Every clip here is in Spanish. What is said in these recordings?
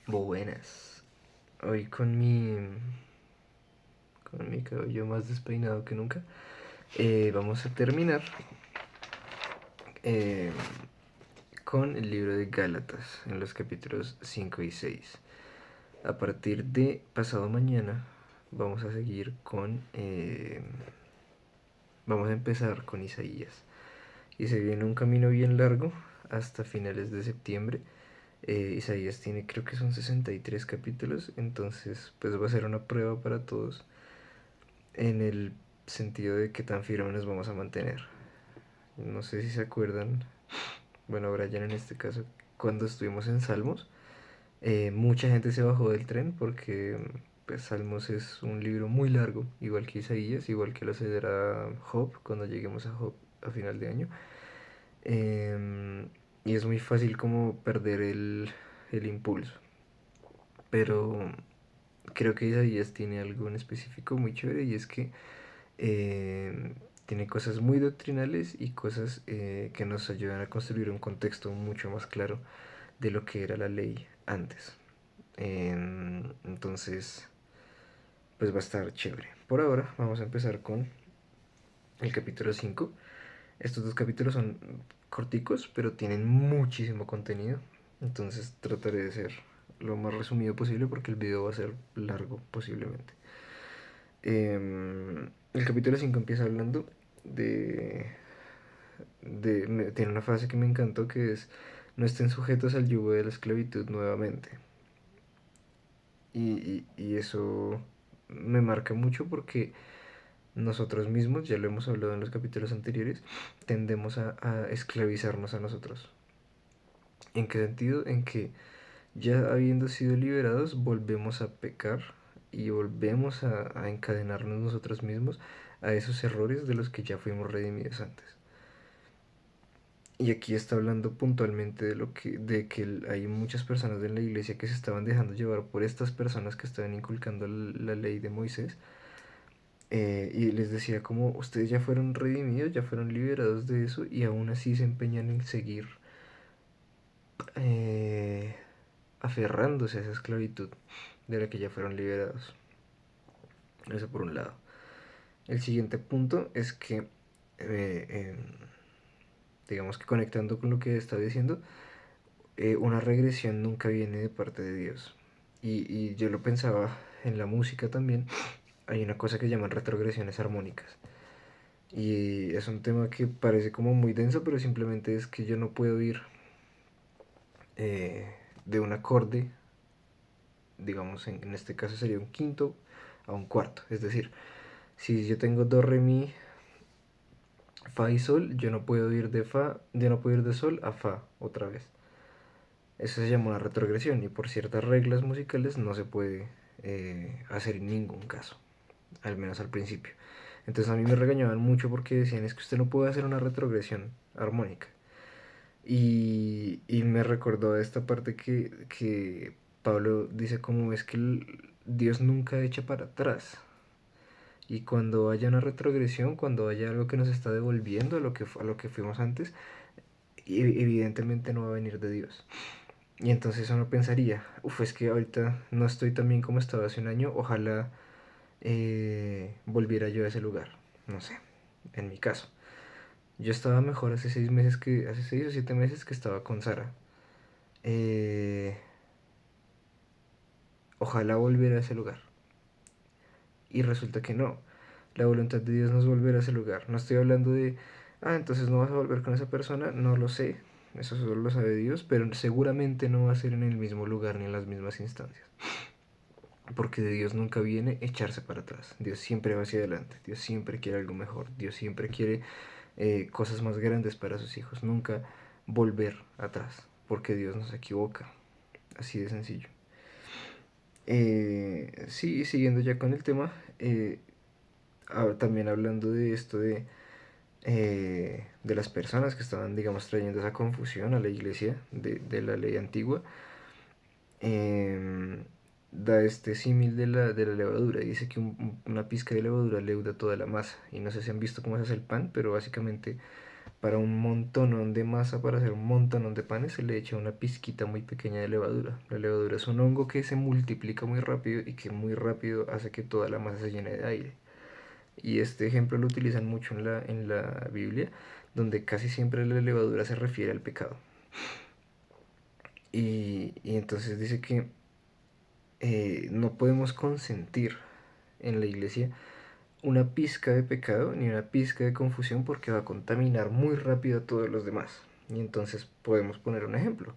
Buenas. Hoy con mi cabello más despeinado que nunca, vamos a terminar eh, con el libro de Gálatas en los capítulos 5 y 6. A partir de pasado mañana vamos a seguir vamos a empezar con Isaías. Y se viene un camino bien largo hasta finales de septiembre. Isaías tiene, creo que son 63 capítulos, entonces pues va a ser una prueba para todos en el sentido de que tan firmes nos vamos a mantener. No sé si se acuerdan, bueno, Brian en este caso, cuando estuvimos en Salmos, mucha gente se bajó del tren porque pues, Salmos es un libro muy largo, igual que Isaías, igual que lo será Job cuando lleguemos a Job a final de año. Y es muy fácil como perder el impulso. Pero creo que Isaías tiene algo en específico muy chévere y es que eh, tiene cosas muy doctrinales y cosas que nos ayudan a construir un contexto mucho más claro de lo que era la ley antes. Entonces, pues va a estar chévere. Por ahora vamos a empezar con el capítulo 5. Estos dos capítulos son corticos, pero tienen muchísimo contenido. Entonces trataré de ser lo más resumido posible porque el video va a ser largo posiblemente. El capítulo 5 empieza hablando de, tiene una frase que me encantó que es: no estén sujetos al yugo de la esclavitud nuevamente. Y eso me marca mucho porque nosotros mismos, ya lo hemos hablado en los capítulos anteriores, tendemos a esclavizarnos a nosotros. ¿En qué sentido? En que ya habiendo sido liberados, volvemos a pecar y volvemos a encadenarnos nosotros mismos a esos errores de los que ya fuimos redimidos antes. Y aquí está hablando puntualmente de que hay muchas personas de la iglesia que se estaban dejando llevar por estas personas que estaban inculcando la ley de Moisés. Y les decía como ustedes ya fueron redimidos, ya fueron liberados de eso y aún así se empeñan en seguir eh, aferrándose a esa esclavitud de la que ya fueron liberados. Eso por un lado. El siguiente punto es que, digamos que conectando con lo que estaba diciendo, una regresión nunca viene de parte de Dios. Y yo lo pensaba en la música también. Hay una cosa que llaman retrogresiones armónicas. Y es un tema que parece como muy denso, pero simplemente es que yo no puedo ir eh, de un acorde, digamos en este caso sería un quinto, a un cuarto. Es decir, si yo tengo do, re, mi, fa y sol, yo no puedo ir de fa, yo no puedo ir de sol a fa otra vez. Eso se llama una retrogresión y por ciertas reglas musicales no se puede hacer en ningún caso, al menos al principio. Entonces a mí me regañaban mucho porque decían es que usted no puede hacer una retrogresión armónica. Y me recordó esta parte que Pablo dice como es que Dios nunca echa para atrás. Y cuando haya una retrogresión, cuando haya algo que nos está devolviendo a lo que fuimos antes, evidentemente no va a venir de Dios. Y entonces uno pensaría, uff, es que ahorita no estoy tan bien como estaba hace un año, ojalá volviera yo a ese lugar. No sé, en mi caso. Yo estaba mejor hace 6 meses hace 6 o 7 meses que estaba con Sara. Eh, Ojalá volviera a ese lugar. Y resulta que no. La voluntad de Dios no es volver a ese lugar. No estoy hablando de, entonces no vas a volver con esa persona. No lo sé. Eso solo lo sabe Dios. Pero seguramente no va a ser en el mismo lugar ni en las mismas instancias. Porque de Dios nunca viene echarse para atrás. Dios siempre va hacia adelante. Dios siempre quiere algo mejor. Dios siempre quiere cosas más grandes para sus hijos. Nunca volver atrás. Porque Dios no se equivoca. Así de sencillo. Sí, siguiendo ya con el tema, también hablando de esto de las personas que estaban, digamos, trayendo esa confusión a la iglesia de la ley antigua, eh, da este símil de la levadura. Dice que una pizca de levadura leuda toda la masa. Y no sé si han visto cómo se hace el pan, pero básicamente para un montonón de masa, para hacer un montonón de panes, se le echa una pizquita muy pequeña de levadura. La levadura es un hongo que se multiplica muy rápido y que muy rápido hace que toda la masa se llene de aire. Y este ejemplo lo utilizan mucho en la Biblia, donde casi siempre la levadura se refiere al pecado. Y entonces dice que no podemos consentir en la iglesia una pizca de pecado ni una pizca de confusión porque va a contaminar muy rápido a todos los demás. Y entonces podemos poner un ejemplo.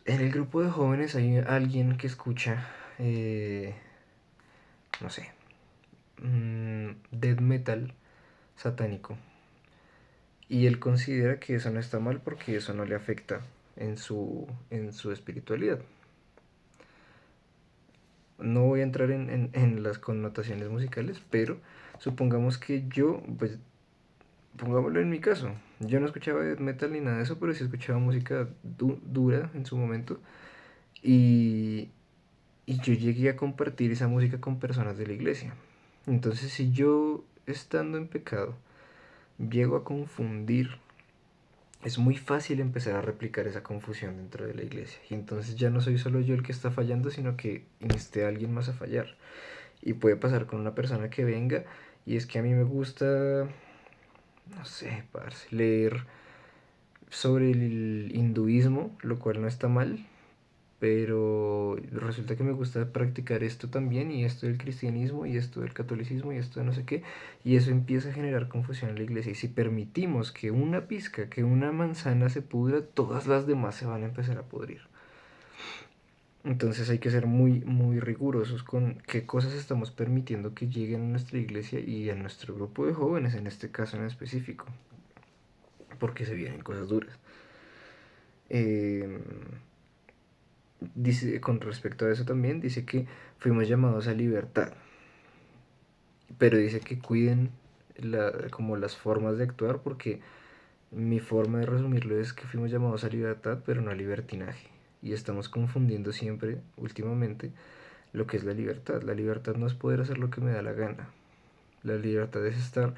En el grupo de jóvenes hay alguien que escucha, no sé, death metal satánico. Y él considera que eso no está mal porque eso no le afecta en su espiritualidad. No voy a entrar en las connotaciones musicales, pero supongamos que yo, pues pongámoslo en mi caso, yo no escuchaba death metal ni nada de eso, pero sí escuchaba música dura en su momento y, y yo llegué a compartir esa música con personas de la iglesia. Entonces si yo estando en pecado llego a confundir, es muy fácil empezar a replicar esa confusión dentro de la iglesia. Y entonces ya no soy solo yo el que está fallando, sino que insté a alguien más a fallar. Y puede pasar con una persona que venga y es que a mí me gusta, no sé, parce, leer sobre el hinduismo, lo cual no está mal, pero resulta que me gusta practicar esto también y esto del cristianismo y esto del catolicismo y esto de no sé qué, y eso empieza a generar confusión en la iglesia. Y si permitimos que una pizca, que una manzana se pudra, todas las demás se van a empezar a pudrir. Entonces hay que ser muy, muy rigurosos con qué cosas estamos permitiendo que lleguen a nuestra iglesia y a nuestro grupo de jóvenes, en este caso en específico, porque se vienen cosas duras. Eh, Dice, con respecto a eso también, dice que fuimos llamados a libertad, pero dice que cuiden como las formas de actuar, porque mi forma de resumirlo es que fuimos llamados a libertad, pero no a libertinaje. Y estamos confundiendo siempre, últimamente, lo que es la libertad. La libertad no es poder hacer lo que me da la gana. La libertad es estar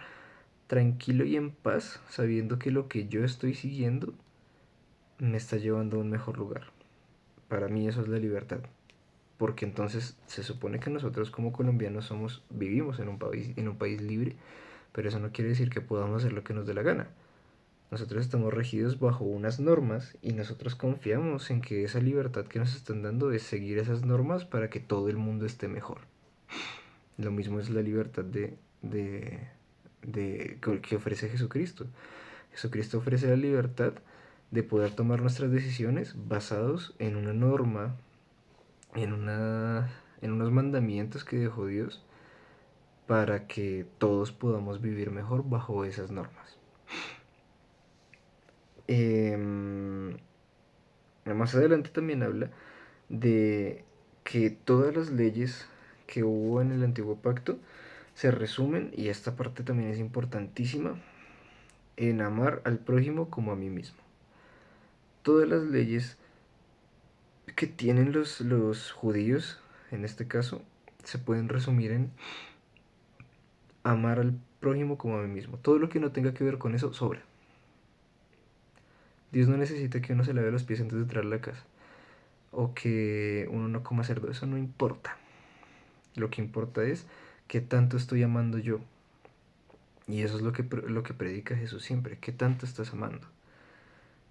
tranquilo y en paz, sabiendo que lo que yo estoy siguiendo me está llevando a un mejor lugar. Para mí eso es la libertad. Porque entonces se supone que nosotros como colombianos vivimos en un país libre, pero eso no quiere decir que podamos hacer lo que nos dé la gana. Nosotros estamos regidos bajo unas normas y nosotros confiamos en que esa libertad que nos están dando es seguir esas normas para que todo el mundo esté mejor. Lo mismo es la libertad que ofrece Jesucristo. Jesucristo ofrece la libertad de poder tomar nuestras decisiones basados en una norma, en unos mandamientos que dejó Dios para que todos podamos vivir mejor bajo esas normas. Más adelante también habla de que todas las leyes que hubo en el antiguo pacto se resumen, y esta parte también es importantísima, en amar al prójimo como a mí mismo. Todas las leyes que tienen los judíos, en este caso, se pueden resumir en amar al prójimo como a mí mismo. Todo lo que no tenga que ver con eso sobra. Dios no necesita que uno se lave los pies antes de entrar a la casa, o que uno no coma cerdo, eso no importa. Lo que importa es qué tanto estoy amando yo. Y eso es lo que predica Jesús siempre, qué tanto estás amando.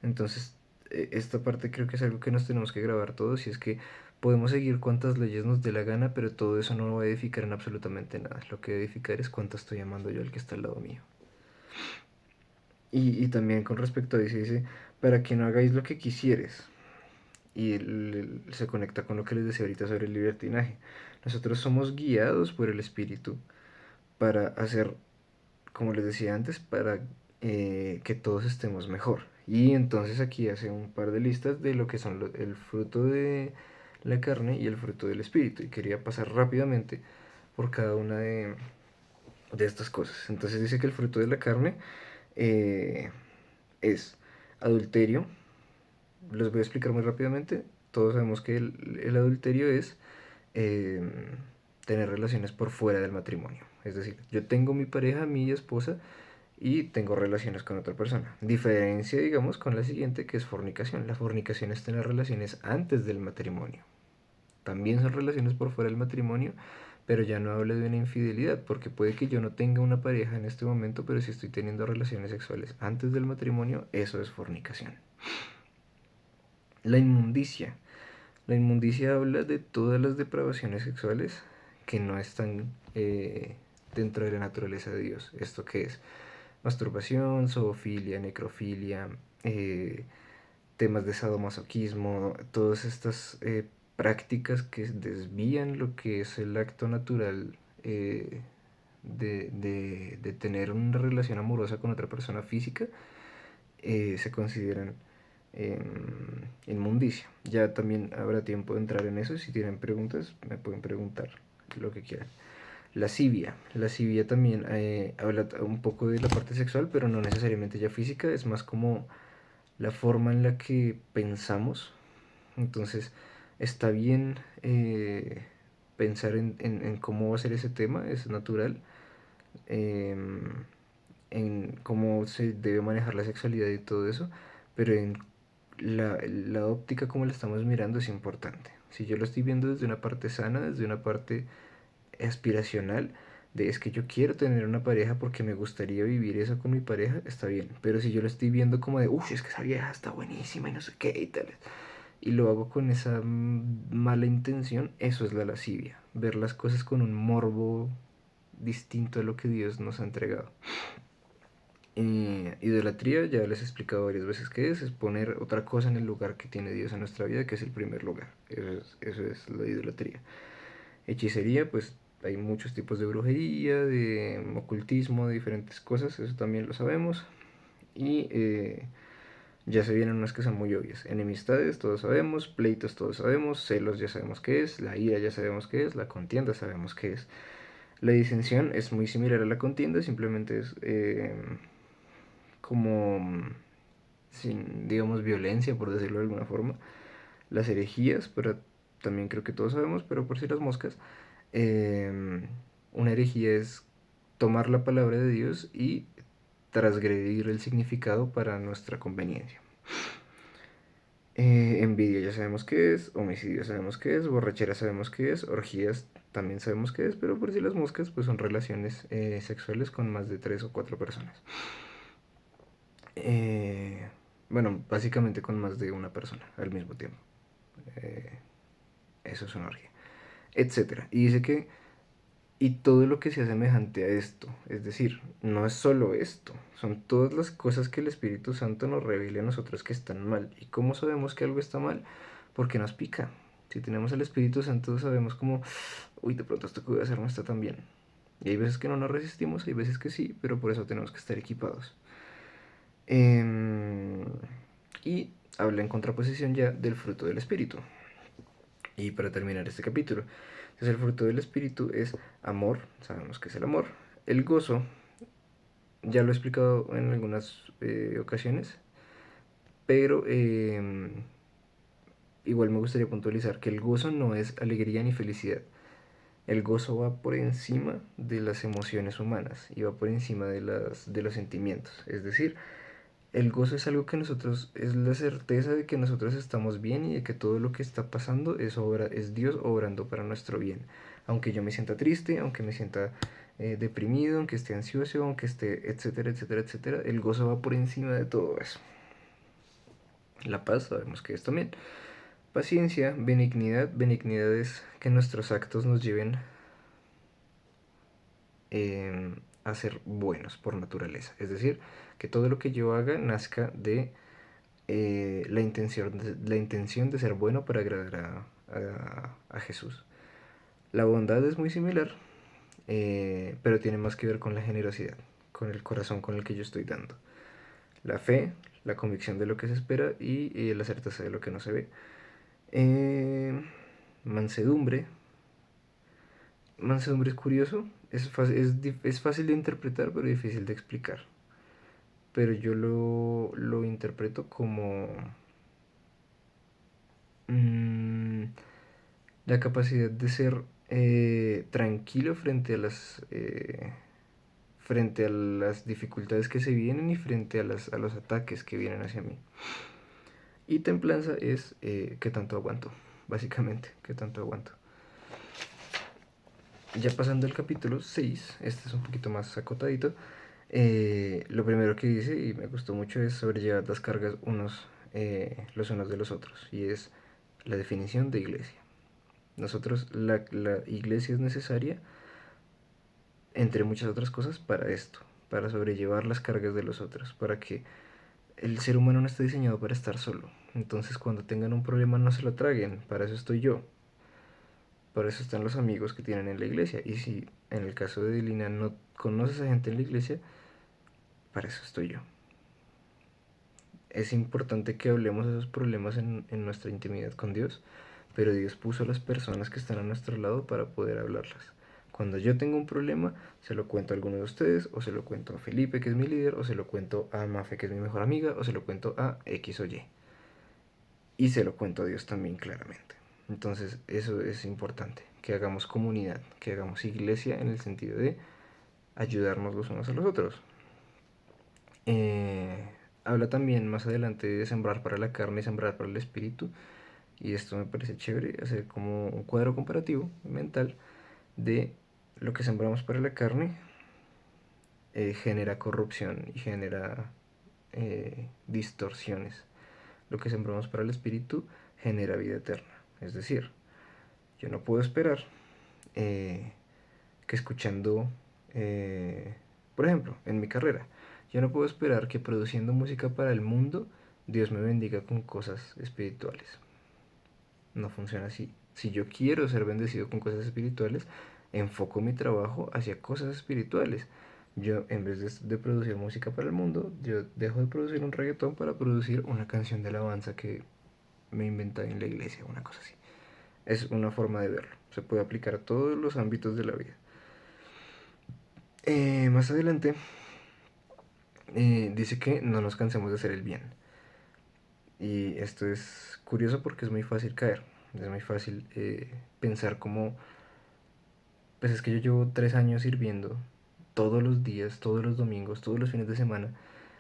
Entonces, esta parte creo que es algo que nos tenemos que grabar todos, y es que podemos seguir cuantas leyes nos dé la gana, pero todo eso no va a edificar en absolutamente nada. Lo que va a edificar es cuánto estoy amando yo al que está al lado mío. Y también con respecto a eso dice, para que no hagáis lo que quisieres. Y se conecta con lo que les decía ahorita sobre el libertinaje. Nosotros somos guiados por el Espíritu para hacer, como les decía antes, para que todos estemos mejor. Y entonces aquí hace un par de listas de lo que son el fruto de la carne y el fruto del Espíritu. Y quería pasar rápidamente por cada una de estas cosas. Entonces dice que el fruto de la carne eh, es adulterio. Les voy a explicar muy rápidamente. Todos sabemos que el adulterio es eh, tener relaciones por fuera del matrimonio. Es decir, yo tengo mi pareja, mi esposa, y tengo relaciones con otra persona. Diferencia, digamos, con la siguiente, que es fornicación. La fornicación es tener relaciones antes del matrimonio. También son relaciones por fuera del matrimonio, pero ya no hablo de una infidelidad, porque puede que yo no tenga una pareja en este momento, pero si estoy teniendo relaciones sexuales antes del matrimonio, eso es fornicación. La inmundicia. La inmundicia habla de todas las depravaciones sexuales que no están dentro de la naturaleza de Dios. ¿Esto qué es? Masturbación, zoofilia, necrofilia, temas de sadomasoquismo, todas estas prácticas que desvían lo que es el acto natural de tener una relación amorosa con otra persona física, se consideran inmundicia. Ya también habrá tiempo de entrar en eso. Si tienen preguntas, me pueden preguntar lo que quieran. Lascivia. Lascivia también habla un poco de la parte sexual, pero no necesariamente ya física, es más como la forma en la que pensamos. Entonces, está bien pensar en cómo va a ser ese tema, es natural, eh, en cómo se debe manejar la sexualidad y todo eso, pero en la óptica como la estamos mirando es importante. Si yo lo estoy viendo desde una parte sana, desde una parte aspiracional, de es que yo quiero tener una pareja porque me gustaría vivir eso con mi pareja, está bien. Pero si yo lo estoy viendo como de, uff, es que esa vieja está buenísima y no sé qué y tal, y lo hago con esa mala intención, eso es la lascivia. Ver las cosas con un morbo distinto a lo que Dios nos ha entregado. Idolatría, ya les he explicado varias veces qué es poner otra cosa en el lugar que tiene Dios en nuestra vida, que es el primer lugar. Eso es la idolatría. Hechicería, pues hay muchos tipos de brujería, de ocultismo, de diferentes cosas, eso también lo sabemos. Y ya se vienen unas que son muy obvias. Enemistades, todos sabemos. Pleitos, todos sabemos. Celos, ya sabemos qué es. La ira, ya sabemos qué es. La contienda, sabemos qué es. La disensión es muy similar a la contienda, simplemente es como, sin, digamos, violencia, por decirlo de alguna forma. Las herejías, pero también creo que todos sabemos, pero por si las moscas, una herejía es tomar la palabra de Dios y transgredir el significado para nuestra conveniencia. Envidia ya sabemos qué es, homicidio sabemos qué es, borrachera sabemos qué es, orgías también sabemos qué es, pero por si las moscas, pues son relaciones sexuales con más de 3 o 4 personas. Eh, bueno, básicamente con más de una persona al mismo tiempo. Eh, Eso es una orgía, etcétera. Y dice que y todo lo que sea semejante a esto, es decir, no es solo esto, son todas las cosas que el Espíritu Santo nos revela a nosotros que están mal. ¿Y cómo sabemos que algo está mal? Porque nos pica. Si tenemos el Espíritu Santo sabemos como, uy, de pronto esto que voy a hacer no está tan bien. Y hay veces que no nos resistimos, hay veces que sí, pero por eso tenemos que estar equipados. Em, y habla en contraposición ya del fruto del Espíritu. Y para terminar este capítulo, entonces el fruto del Espíritu es amor, sabemos que es el amor, el gozo, ya lo he explicado en algunas ocasiones, pero igual me gustaría puntualizar que el gozo no es alegría ni felicidad. El gozo va por encima de las emociones humanas y va por encima de los sentimientos. Es decir, el gozo es algo que nosotros, es la certeza de que nosotros estamos bien y de que todo lo que está pasando es obra, es Dios obrando para nuestro bien. Aunque yo me sienta triste, aunque me sienta deprimido, aunque esté ansioso, aunque esté, etcétera, etcétera, etcétera, el gozo va por encima de todo eso. La paz, sabemos que es también. Paciencia, benignidad. Benignidad es que nuestros actos nos lleven a ser buenos por naturaleza. Es decir, que todo lo que yo haga nazca de la intención de ser bueno para agradar a Jesús. La bondad es muy similar, pero tiene más que ver con la generosidad, con el corazón con el que yo estoy dando. La fe, la convicción de lo que se espera y la certeza de lo que no se ve. Eh, mansedumbre. Mansedumbre es curioso, es fácil de interpretar, pero difícil de explicar. Pero yo lo interpreto como mm, la capacidad de ser tranquilo frente a las dificultades que se vienen y frente a los ataques que vienen hacia mí. Y templanza es qué tanto aguanto, básicamente, qué tanto aguanto. Ya pasando al capítulo 6, este es un poquito más acotadito. Lo primero que dice, y me gustó mucho, es sobrellevar las cargas los unos de los otros, y es la definición de iglesia. Nosotros, la iglesia es necesaria, entre muchas otras cosas, para esto, para sobrellevar las cargas de los otros, para que el ser humano no está diseñado para estar solo. Entonces, cuando tengan un problema, no se lo traguen, para eso estoy yo. Para eso están los amigos que tienen en la iglesia. Y si en el caso de Lina no conoces a gente en la iglesia, para eso estoy yo. Es importante que hablemos de esos problemas en nuestra intimidad con Dios, pero Dios puso a las personas que están a nuestro lado para poder hablarlas. Cuando yo tengo un problema, se lo cuento a alguno de ustedes, o se lo cuento a Felipe, que es mi líder, o se lo cuento a Mafe, que es mi mejor amiga, o se lo cuento a X o Y. Y se lo cuento a Dios también claramente. Entonces eso es importante, que hagamos comunidad, que hagamos iglesia en el sentido de ayudarnos los unos a los otros. Habla también más adelante de sembrar para la carne y sembrar para el espíritu. Y esto me parece chévere, hacer como un cuadro comparativo mental de lo que sembramos para la carne genera corrupción y genera distorsiones. Lo que sembramos para el espíritu genera vida eterna. Es decir, yo no puedo esperar que escuchando, por ejemplo, en mi carrera, yo no puedo esperar que produciendo música para el mundo Dios me bendiga con cosas espirituales. No funciona así. Si yo quiero ser bendecido con cosas espirituales, enfoco mi trabajo hacia cosas espirituales. Yo, en vez de producir música para el mundo, yo dejo de producir un reggaetón para producir una canción de alabanza que me inventé en la iglesia, una cosa así. Es una forma de verlo. Se puede aplicar a todos los ámbitos de la vida. Más adelante dice que no nos cansemos de hacer el bien. Y esto es curioso porque es muy fácil caer. Es muy fácil pensar como, pues es que yo llevo 3 años sirviendo todos los días, todos los domingos, todos los fines de semana,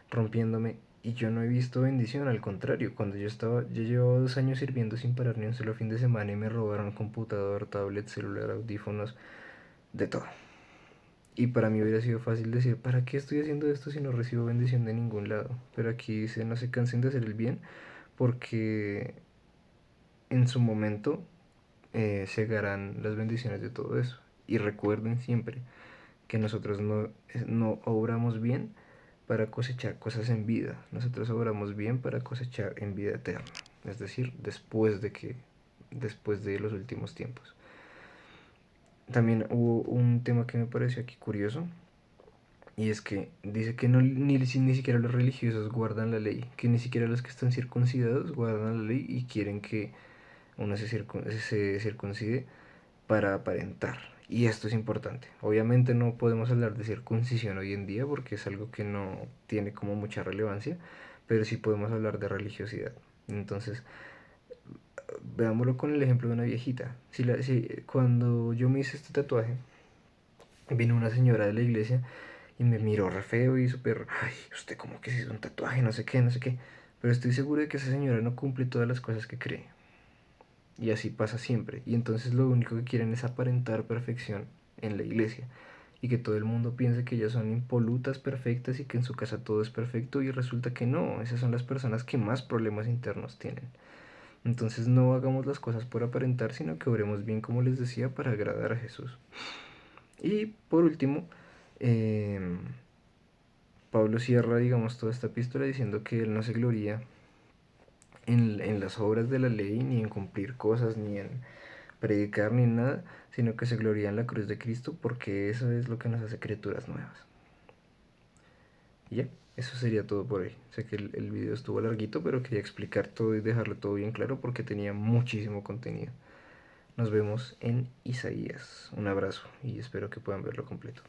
rompiéndome y yo no he visto bendición. Al contrario, yo llevaba 2 años sirviendo sin parar ni un solo fin de semana y me robaron computador, tablet, celular, audífonos, de todo. Y para mí hubiera sido fácil decir, ¿para qué estoy haciendo esto si no recibo bendición de ningún lado? Pero aquí dice, no se cansen de hacer el bien, porque en su momento llegarán las bendiciones de todo eso. Y recuerden siempre que nosotros no obramos bien para cosechar cosas en vida. Nosotros obramos bien para cosechar en vida eterna. Es decir, después de los últimos tiempos. También hubo un tema que me pareció aquí curioso. Y es que dice que ni siquiera los religiosos guardan la ley, que ni siquiera los que están circuncidados guardan la ley y quieren que uno se circuncide para aparentar. Y esto es importante. Obviamente no podemos hablar de circuncisión hoy en día porque es algo que no tiene como mucha relevancia, pero sí podemos hablar de religiosidad. Entonces, veámoslo con el ejemplo de una viejita. Cuando yo me hice este tatuaje, vino una señora de la iglesia y me miró re feo y súper, ay, usted como que se hizo un tatuaje, no sé qué, no sé qué. Pero estoy seguro de que esa señora no cumple todas las cosas que cree. Y así pasa siempre. Y entonces lo único que quieren es aparentar perfección en la iglesia. Y que todo el mundo piense que ellas son impolutas, perfectas y que en su casa todo es perfecto. Y resulta que no. Esas son las personas que más problemas internos tienen. Entonces no hagamos las cosas por aparentar, sino que obremos bien, como les decía, para agradar a Jesús. Y por último, Pablo cierra, digamos, toda esta epístola diciendo que él no se gloría en las obras de la ley, ni en cumplir cosas, ni en predicar, ni en nada, sino que se gloría en la cruz de Cristo, porque eso es lo que nos hace criaturas nuevas. Y ya, eso sería todo por hoy. Sé que el video estuvo larguito, pero quería explicar todo y dejarlo todo bien claro porque tenía muchísimo contenido. Nos vemos en Isaías. Un abrazo y espero que puedan verlo completo.